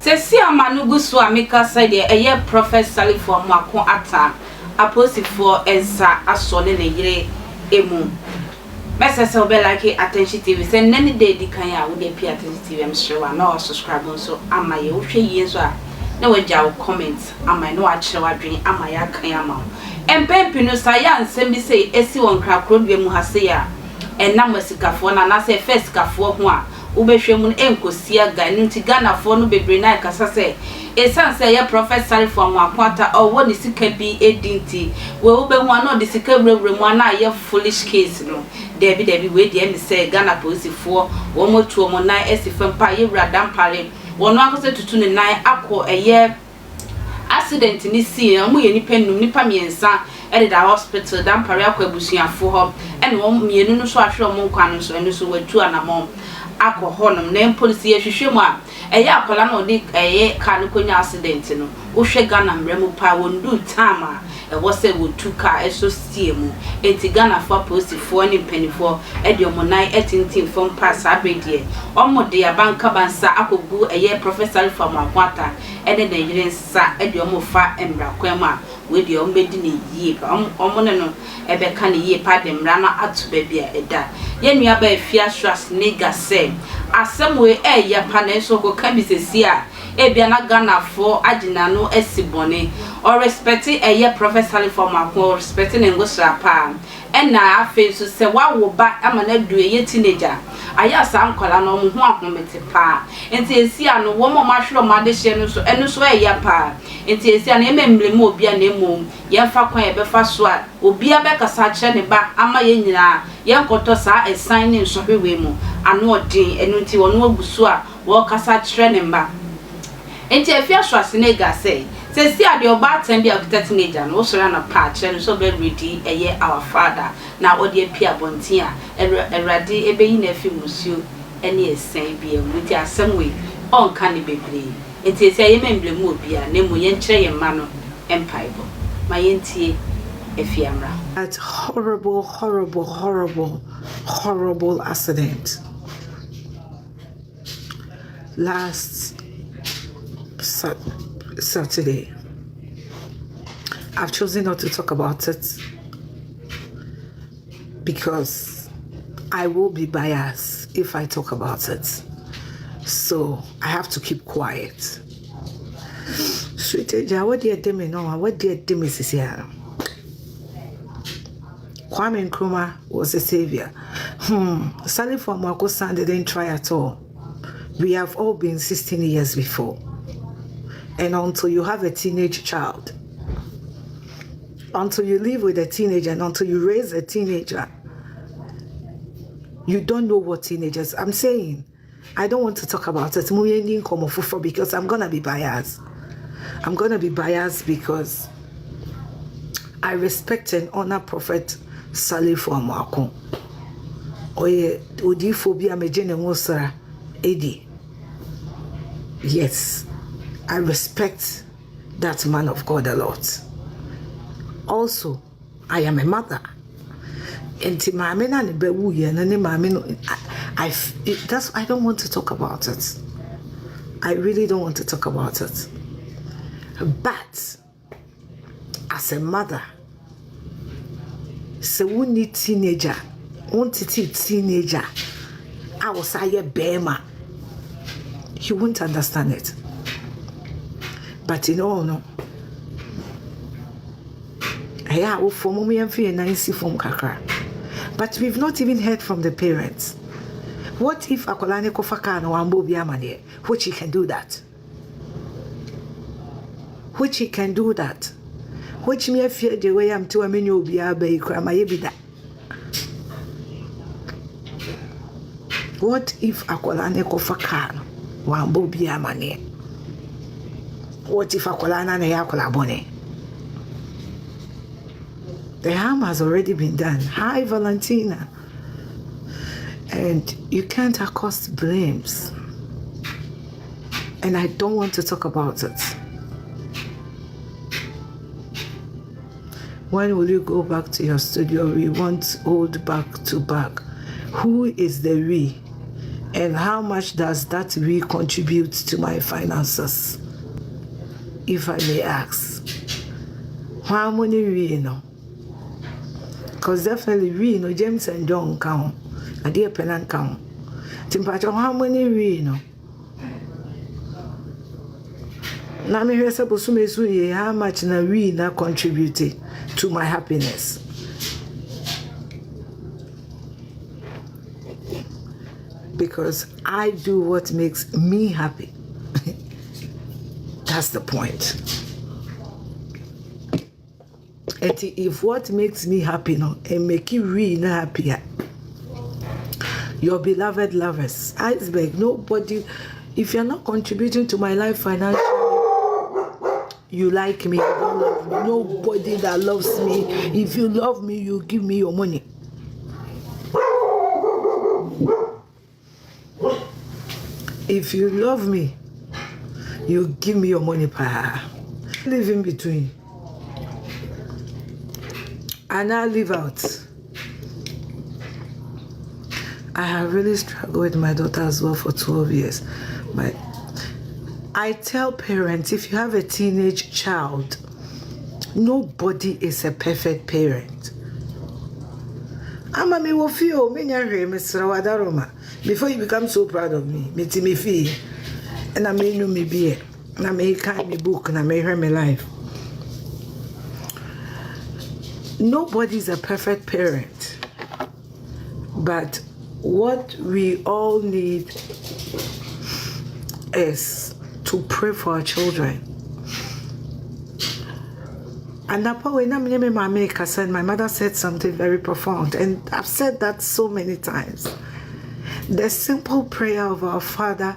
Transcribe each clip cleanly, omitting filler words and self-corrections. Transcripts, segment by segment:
Se si amanugu so ameka side eye Prophet Salifu Amoako ata aposifo ensa asole ne yire emu. Message obe like Attention TV say nani day di kan ya wo dey pay Attention TV am share na subscribe so amaye wo hwe yie so a na wagya wo comment amaye no a kire wadwen amaye akan ama. Empempi no science bi say esi won krakro dwe mu ha say a enam wasikafo na say first kafo ho a ubehwe mu enkosia ga nti Ghana fo no bebre na kasa say esan say ya Prophet Salifu Amoako ata owo ni sika bi edinti we ubehu ano de sika wrewre mu na ye foolish case no debi we de me say Ghana police fo wo motuo mo na esifem pa ye wradam pare wono akose tutu ne nan akọ eye accident ni si amu ye nipa num nipa miensa e da hospital dam pare akọ abusuafo ho ene wo mienu no so ahwe mo nkwa no so ene so watu anamom akọ honom na police ye hwehwe mu a eye akola na odi eye ka no konya accident no wo hwe Ghana mremu pa wondu tama e wo se wo tuka eso stie mu enti Ghana for police fo ni penifo e de omonai etintin fom pass abedie omode abanka bansa akogu eye Prophet Salifu Amoako ata ene de yire nsa e de omofa emra kwam a we de ombedi ne yie omone no ebe ka ne yie pa de mra na atu ba bia eda ye nua ba Afia Schwar nega se asem we ya pa na so ko ka bisesi a e bia na Ghana fo agina no esibone or respect eye Prophet Salifu Amoako respect ne ngosra pa ena afi so se wa wo ba ama na du eye teenager aya sa nkola no mo ho ahomete pa enti esi ano wo mo mahwero ma de hye no so eno so ya pa enti esi ano ememlem obi a na emom ye fa kwan ye be fa so a obi a be kasa kire ne ba ama ye nyina ye nkoto sa esan ne so hwewe mu ano odin eno nti wono agusu a wo kasa kire ne ba enti Afia Schwar nega say si ade oba atembi akuta teenager no so na pa kire so be ready eye our father na odi apia bontin a erade ebeyi na afi musuo ene esen bia mu ti asem we on kan bebre enti esi aye memblem obi a na mu ye nkire ye ma no empaibo ma ye ntie Afia mra. That horrible accident last Saturday. I've chosen not to talk about it because I will be biased if I talk about it. So I have to keep quiet. Sweetie, what do you do me now? What do you do me, Cecilia? Kwame Nkrumah was a savior. Salifu Amoako son didn't try at all. We have all been 16 years before. And until you have a teenage child, until you live with a teenager, and until you raise a teenager, you don't know what teenagers. I'm saying, I don't want to talk about it because I'm going to be biased. I'm going to be biased because I respect and honor Prophet Salifu Amoako. Oye, odiphobia mejene ngosara edi. Yes, I respect that man of God a lot. Also, I am a mother. And I don't want to talk about it. I really don't want to talk about it. But as a mother, so we need teenager, teenager, I was a bema. You won't understand it. But you know, no. But we've not even heard from the parents. What if Akolane Kofaka no Ambo Biamane, which he can do that? Which he can do that? Which me fear the way I'm to a menu biabe kramayebida. What if Akolane Kofaka no Ambo Biamane? What if Akolana ne Yakola Bone? The harm has already been done. Hi, Valentina. And you can't accost blames. And I don't want to talk about it. When will you go back to your studio? We want old back to back. Who is the we? And how much does that really contribute to my finances? If I may ask. How many we know? Because definitely we know James and John count. A dear penant count. Timpacho, how many we know? Now me hear supposed to how much na we na contributed to my happiness. Because I do what makes me happy. That's the point. And if what makes me happy no, and make you really happier, your beloved lovers, iceberg, nobody, if you're not contributing to my life financially, you like me, you don't love me. Nobody that loves me, if you love me, you give me your money. If you love me, you give me your money, pa. Live in between. And I live out. I have really struggled with my daughter as well for 12 years. But I tell parents, if you have a teenage child, nobody is a perfect parent. Ama me wo feel me nyare me srawadaroma. Before you become so proud of me, me feel, and I may know me be, and I may carry me book, and I may hear my life. Nobody's a perfect parent, but what we all need is to pray for our children. And my mother said something very profound, and I've said that so many times. The simple prayer of our Father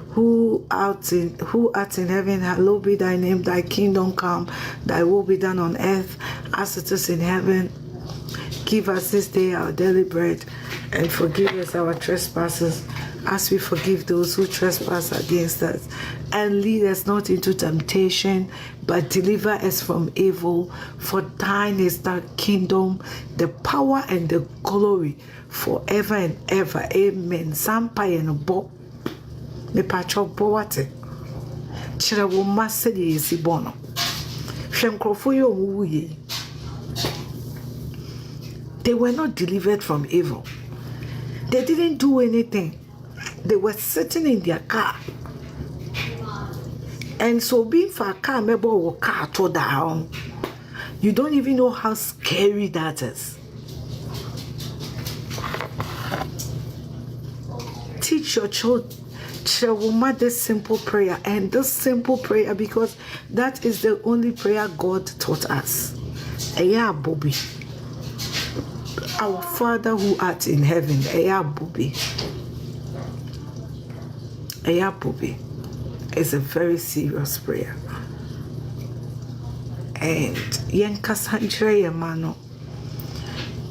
who art in heaven, hallowed be thy name, thy kingdom come, thy will be done on earth as it is in heaven. Give us this day our daily bread, and forgive us our trespasses as we forgive those who trespass against us. And lead us not into temptation, but deliver us from evil. For thine is the kingdom, the power, and the glory forever and ever. Amen. Sampai and bo me pacho boate. Chira wo masedi esi bono. Shemkrofo yo wuye. They were not delivered from evil. They didn't do anything. They were sitting in their car. And so being for a car, maybe a car tore down. You don't even know how scary that is. Teach your children this simple prayer, and this simple prayer, because that is the only prayer God taught us. Eya Bobby, our Father who art in heaven. Eya Bobby. Eya Bobby is a very serious prayer. And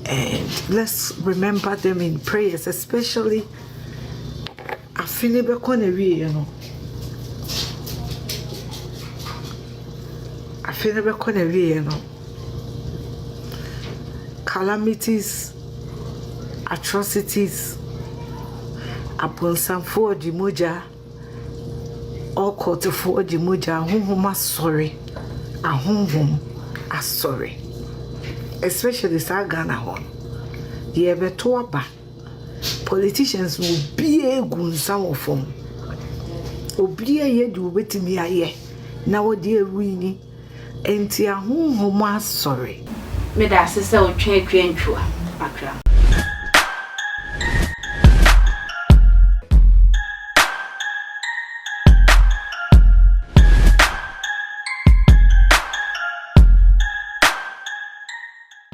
and let's remember them in prayers, especially Afinibe Konewi, you know. Afinibe Konewi, you know. Calamities, atrocities, upon some for the moja, all quarter for the moja, whom sorry, a whom are sorry. Especially Sagana hon. The Ebetoaba. Politicians will be a good some of them. Obia ye do wait me a ye. Now dear Winnie, and tia whom are sorry. Meda sister will change Akra.